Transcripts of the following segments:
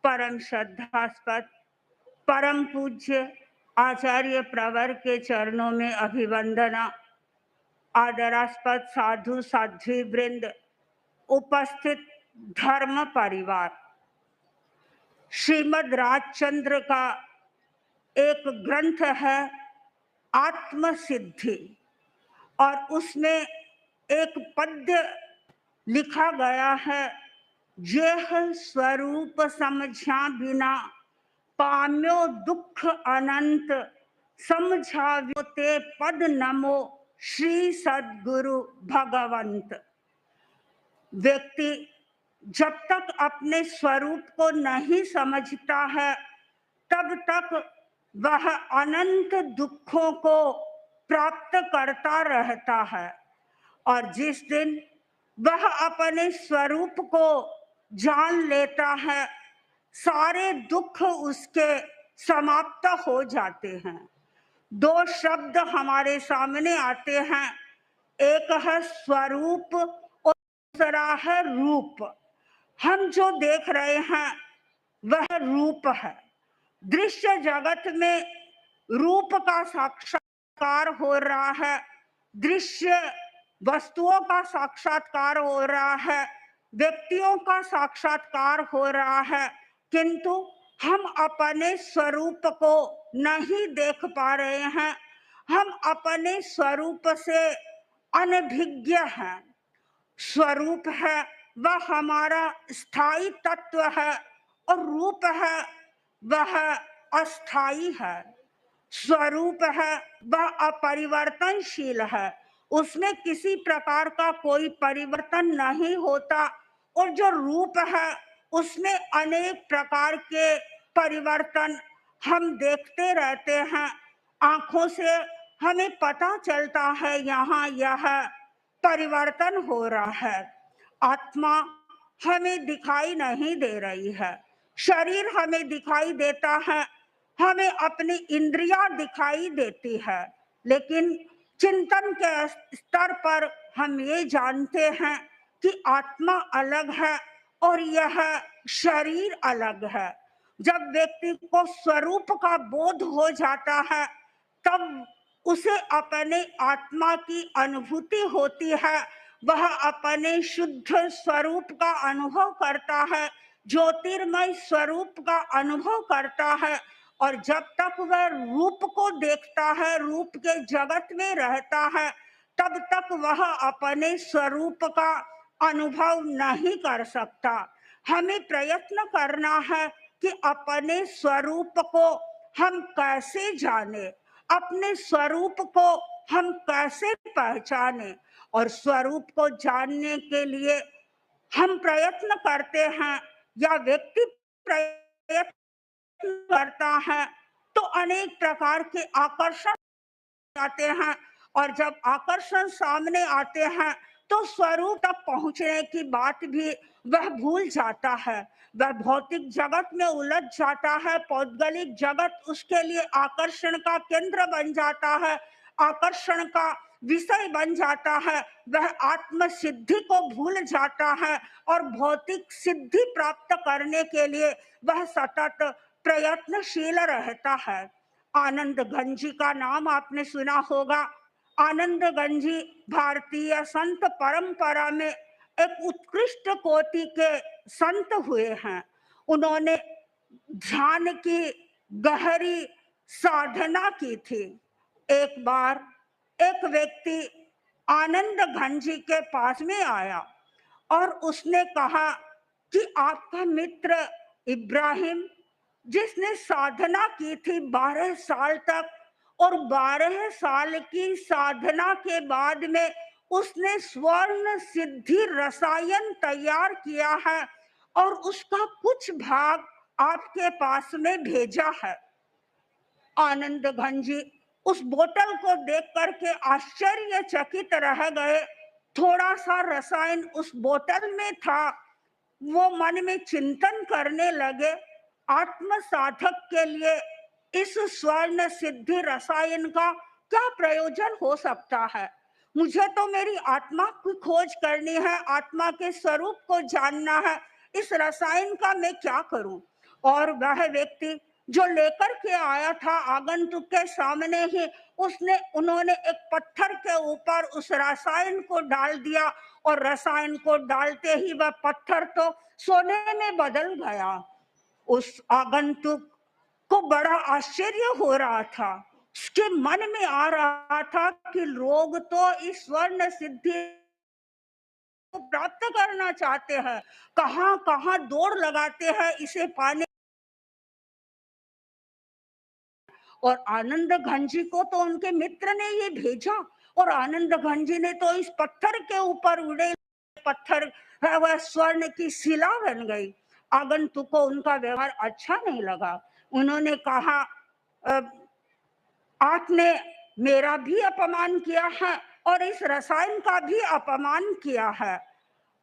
परम श्रद्धास्पद परम पूज्य आचार्य प्रवर के चरणों में अभिवंदना। आदरास्पद साधु साध्वी वृंद, उपस्थित धर्म परिवार, श्रीमद् राजचंद्र का एक ग्रंथ है आत्म सिद्धि, और उसमें एक पद्य लिखा गया है, जेह स्वरूप समझा बिना पाम्यो दुख अनंत, समझाव्यो ते पद नमो श्री सद्गुरु भगवंत। व्यक्ति जब तक अपने स्वरूप को नहीं समझता है तब तक वह अनंत दुखों को प्राप्त करता रहता है, और जिस दिन वह अपने स्वरूप को जान लेता है सारे दुख उसके समाप्त हो जाते हैं। दो शब्द हमारे सामने आते हैं, एक है स्वरूप और दूसरा है रूप। हम जो देख रहे हैं वह रूप है। दृश्य जगत में रूप का साक्षात्कार हो रहा है, दृश्य वस्तुओं का साक्षात्कार हो रहा है, व्यक्तियों का साक्षात्कार हो रहा है, किंतु हम अपने स्वरूप को नहीं देख पा रहे हैं। हम अपने स्वरूप से अनभिज्ञ हैं। स्वरूप है वह हमारा स्थायी तत्व है, और रूप है वह अस्थाई है। स्वरूप है वह अपरिवर्तनशील है, उसमें किसी प्रकार का कोई परिवर्तन नहीं होता, और जो रूप है उसमें अनेक प्रकार के परिवर्तन हम देखते रहते हैं। आंखों से हमें पता चलता है यहाँ यह परिवर्तन हो रहा है। आत्मा हमें दिखाई नहीं दे रही है, शरीर हमें दिखाई देता है, हमें अपनी इंद्रियां दिखाई देती है, लेकिन चिंतन के स्तर पर हम ये जानते हैं कि आत्मा अलग है और यह शरीर अलग है। जब व्यक्ति को स्वरूप का बोध हो जाता है तब उसे अपने आत्मा की अनुभूति होती है, वह अपने शुद्ध स्वरूप का अनुभव करता है, ज्योतिर्मय स्वरूप का अनुभव करता है। और जब तक वह रूप को देखता है, रूप के जगत में रहता है, तब तक वह अपने स्वरूप का अनुभव नहीं कर सकता। हमें प्रयत्न करना है कि अपने स्वरूप को हम कैसे जाने, अपने स्वरूप को हम कैसे पहचाने। और स्वरूप को जानने के लिए हम प्रयत्न करते हैं या व्यक्ति प्रयत्न करता है तो अनेक प्रकार के आकर्षण आते हैं, और जब आकर्षण सामने आते हैं तो स्वरूप तक पहुंचने की बात भी वह भूल जाता है। वह भौतिक जगत में उलझ जाता है, पौद्गलिक जगत उसके लिए आकर्षण का केंद्र बन जाता है, आकर्षण का विषय बन जाता है। वह आत्म सिद्धि को भूल जाता है और भौतिक सिद्धि प्राप्त करने के लिए वह सतत प्रयत्नशील रहता है। आनंद गंजी का नाम आपने सुना होगा। आनंद गंजी भारतीय संत परंपरा में एक उत्कृष्ट कोटि के संत हुए हैं। उन्होंने ध्यान की गहरी साधना की थी। एक बार एक व्यक्ति आनंद गंजी के पास में आया और उसने कहा कि आपका मित्र इब्राहिम, जिसने साधना की थी 12 साल तक, और 12 साल की साधना के बाद में उसने स्वर्ण सिद्धि रसायन तैयार किया है और उसका कुछ भाग आपके पास में भेजा है। आनंद गंजी उस बोतल को देख करके आश्चर्यचकित रह गए। थोड़ा सा रसायन उस बोतल में था। वो मन में चिंतन करने लगे, आत्म साधक के लिए इस स्वर्ण सिद्धि रसायन का क्या प्रयोजन हो सकता है। मुझे तो मेरी आत्मा की खोज करनी है, आत्मा के स्वरूप को जानना है, इस रसायन का मैं क्या करूं। और वह व्यक्ति जो लेकर के आया था आगंतुक के सामने ही उन्होंने एक पत्थर के ऊपर उस रसायन को डाल दिया और रसायन को डालते ही वह पत्थर तो सोने में बदल गया। उस आगंतुक को बड़ा आश्चर्य हो रहा था। उसके मन में आ रहा था कि लोग तो इस स्वर्ण सिद्धि को प्राप्त करना चाहते हैं, कहां कहां दौड़ लगाते हैं इसे पाने। और आनंद घनजी को तो उनके मित्र ने ये भेजा और आनंद घनजी ने तो इस पत्थर के ऊपर उड़े, पत्थर है वह स्वर्ण की शिला बन गई। आगंतुक को उनका व्यवहार अच्छा नहीं लगा। उन्होंने कहा आपने मेरा भी अपमान किया है और इस रसायन का भी अपमान किया है।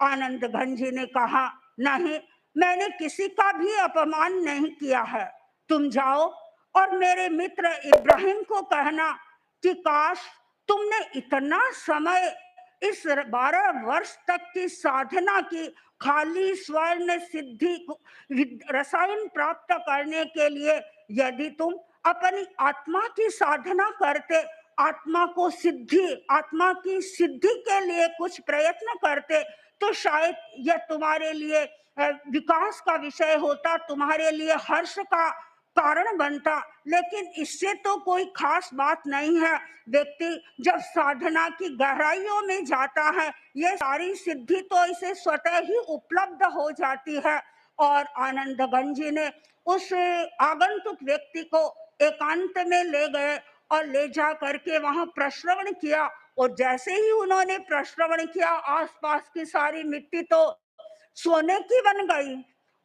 आनंद घनजी ने कहा नहीं, मैंने किसी का भी अपमान नहीं किया है। तुम जाओ और मेरे मित्र इब्राहिम को कहना कि काश तुमने इतना समय इस 12 वर्ष तक की साधना की खाली स्वर्ण सिद्धि रसायन प्राप्त करने के लिए। यदि तुम अपनी आत्मा की साधना करते, आत्मा की सिद्धि के लिए कुछ प्रयत्न करते तो शायद यह तुम्हारे लिए विकास का विषय होता, तुम्हारे लिए हर्ष का कारण बनता। लेकिन इससे तो कोई खास बात नहीं है। व्यक्ति जब साधना की गहराइयों में जाता है, ये सारी सिद्धि तो इसे स्वतः ही उपलब्ध हो जाती है। और आनंद गंजी ने उस आगंतुक व्यक्ति को एकांत में ले गए और ले जा करके वहां प्रश्रवण किया। और जैसे ही उन्होंने प्रश्रवण किया, आसपास की सारी मिट्टी तो सोने की बन गई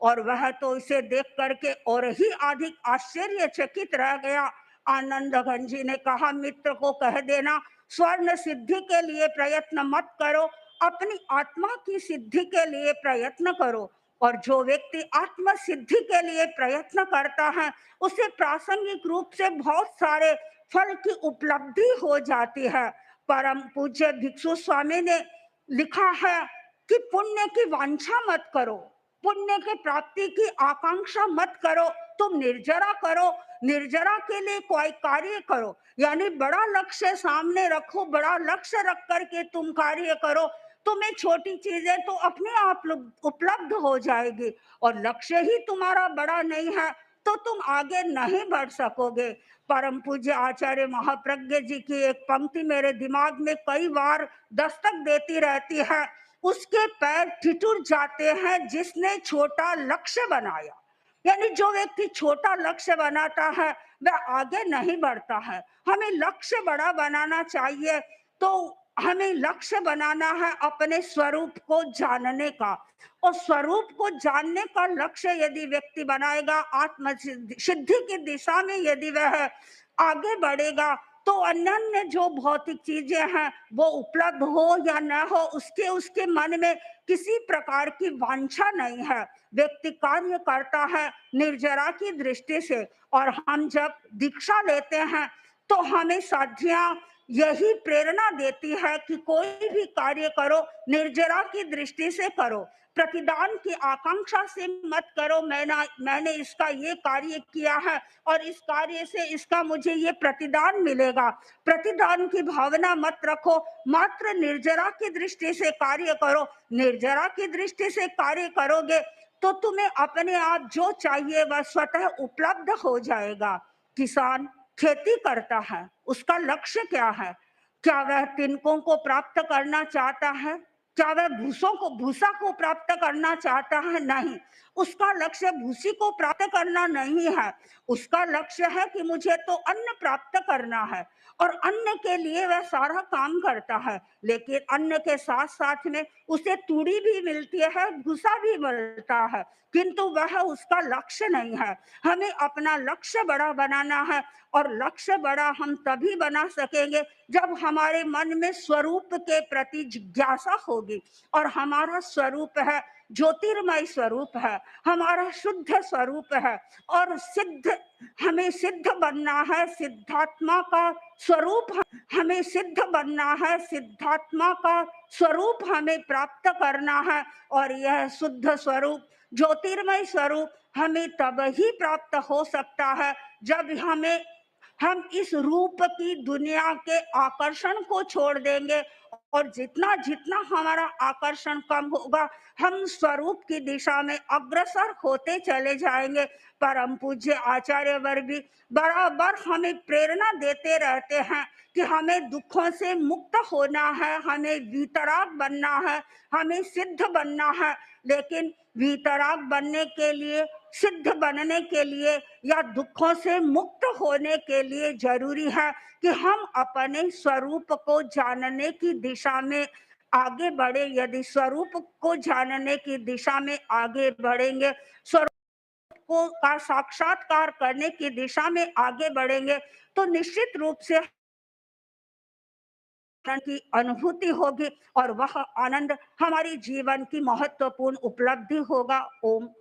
और वह तो इसे देख करके और ही अधिक आश्चर्यचकित रह गया। आनंद घनजी ने कहा मित्र को कह देना स्वर्ण सिद्धि के लिए प्रयत्न मत करो, अपनी आत्मा की सिद्धि के लिए प्रयत्न करो। और जो व्यक्ति आत्म सिद्धि के लिए प्रयत्न करता है उसे प्रासंगिक रूप से बहुत सारे फल की उपलब्धि हो जाती है। परम पूज्य भिक्षु स्वामी ने लिखा है कि पुण्य की वांछा मत करो, पुण्य की प्राप्ति की आकांक्षा मत करो, तुम निर्जरा करो, निर्जरा के लिए कोई कार्य करो, यानी बड़ा लक्ष्य सामने रखो, बड़ा लक्ष्य रख करके तुम कार्य करो, तुम्हें छोटी चीजें तो अपने आप उपलब्ध हो जाएगी। और लक्ष्य ही तुम्हारा बड़ा नहीं है तो तुम आगे नहीं बढ़ सकोगे। परम पूज्य आचार्य महाप्रज्ञ जी की एक पंक्ति मेरे दिमाग में कई बार दस्तक देती रहती है, उसके पैर ठिठुर जाते हैं जिसने छोटा लक्ष्य बनाया। यानी जो व्यक्ति छोटा लक्ष्य बनाता है वह आगे नहीं बढ़ता है। हमें लक्ष्य बड़ा बनाना चाहिए। तो हमें लक्ष्य बनाना है अपने स्वरूप को जानने का, और स्वरूप को जानने का लक्ष्य यदि व्यक्ति बनाएगा, आत्म सिद्धि की दिशा में यदि वह आगे बढ़ेगा तो अन्य जो भौतिक चीजें हैं वो उपलब्ध हो या न हो उसके मन में किसी प्रकार की वांछा नहीं है। व्यक्ति कार्य करता है निर्जरा की दृष्टि से। और हम जब दीक्षा लेते हैं तो हमें साधियां यही प्रेरणा देती है कि कोई भी कार्य करो निर्जरा की दृष्टि से करो, प्रतिदान की आकांक्षा से मत करो। मैंने इसका ये कार्य किया है और इस कार्य से इसका मुझे ये प्रतिदान मिलेगा, प्रतिदान की भावना मत रखो। मात्र निर्जरा की दृष्टि से कार्य करो। निर्जरा की दृष्टि से कार्य करोगे तो तुम्हें अपने आप जो चाहिए वह स्वतः उपलब्ध हो जाएगा। किसान खेती करता है, उसका लक्ष्य क्या है? क्या वह तिनकों को प्राप्त करना चाहता है? क्या वह भूसा को प्राप्त करना चाहता है? नहीं, उसका लक्ष्य भूसी को प्राप्त करना नहीं है। उसका लक्ष्य है कि मुझे तो अन्न प्राप्त करना है और अन्न के लिए वह सारा काम करता है। लेकिन अन्न के साथ साथ में उसे तूड़ी भी मिलती है, भूसा भी मिलता है, किंतु वह उसका लक्ष्य नहीं है। हमें अपना लक्ष्य बड़ा बनाना है और लक्ष्य बड़ा हम तभी बना सकेंगे जब हमारे मन में स्वरूप के प्रति जिज्ञासा होगी। और हमारा स्वरूप है ज्योतिर्मय स्वरूप है, हमारा शुद्ध स्वरूप है। और हमें सिद्ध बनना है, सिद्धात्मा का स्वरूप हमें सिद्ध बनना है, सिद्धात्मा का स्वरूप हमें प्राप्त करना है। और यह शुद्ध स्वरूप ज्योतिर्मय स्वरूप हमें तब ही प्राप्त हो सकता है जब हम इस रूप की दुनिया के आकर्षण को छोड़ देंगे, और जितना जितना हमारा आकर्षण कम होगा, हम स्वरूप की दिशा में अग्रसर होते चले जाएंगे। परम पूज्य आचार्य वर्ग भी बराबर हमें प्रेरणा देते रहते हैं कि हमें दुखों से मुक्त होना है, हमें वीतराग बनना है, हमें सिद्ध बनना है। लेकिन वीतराग बनने के लिए, सिद्ध बनने के लिए या दुखों से मुक्त होने के लिए जरूरी है कि हम अपने स्वरूप को जानने की दिशा में आगे बढ़े। यदि स्वरूप को जानने की दिशा में आगे बढ़ेंगे, स्वरूप को का साक्षात्कार करने की दिशा में आगे बढ़ेंगे, तो निश्चित रूप से की अनुभूति होगी और वह आनंद हमारी जीवन की महत्वपूर्ण उपलब्धि होगा। ओम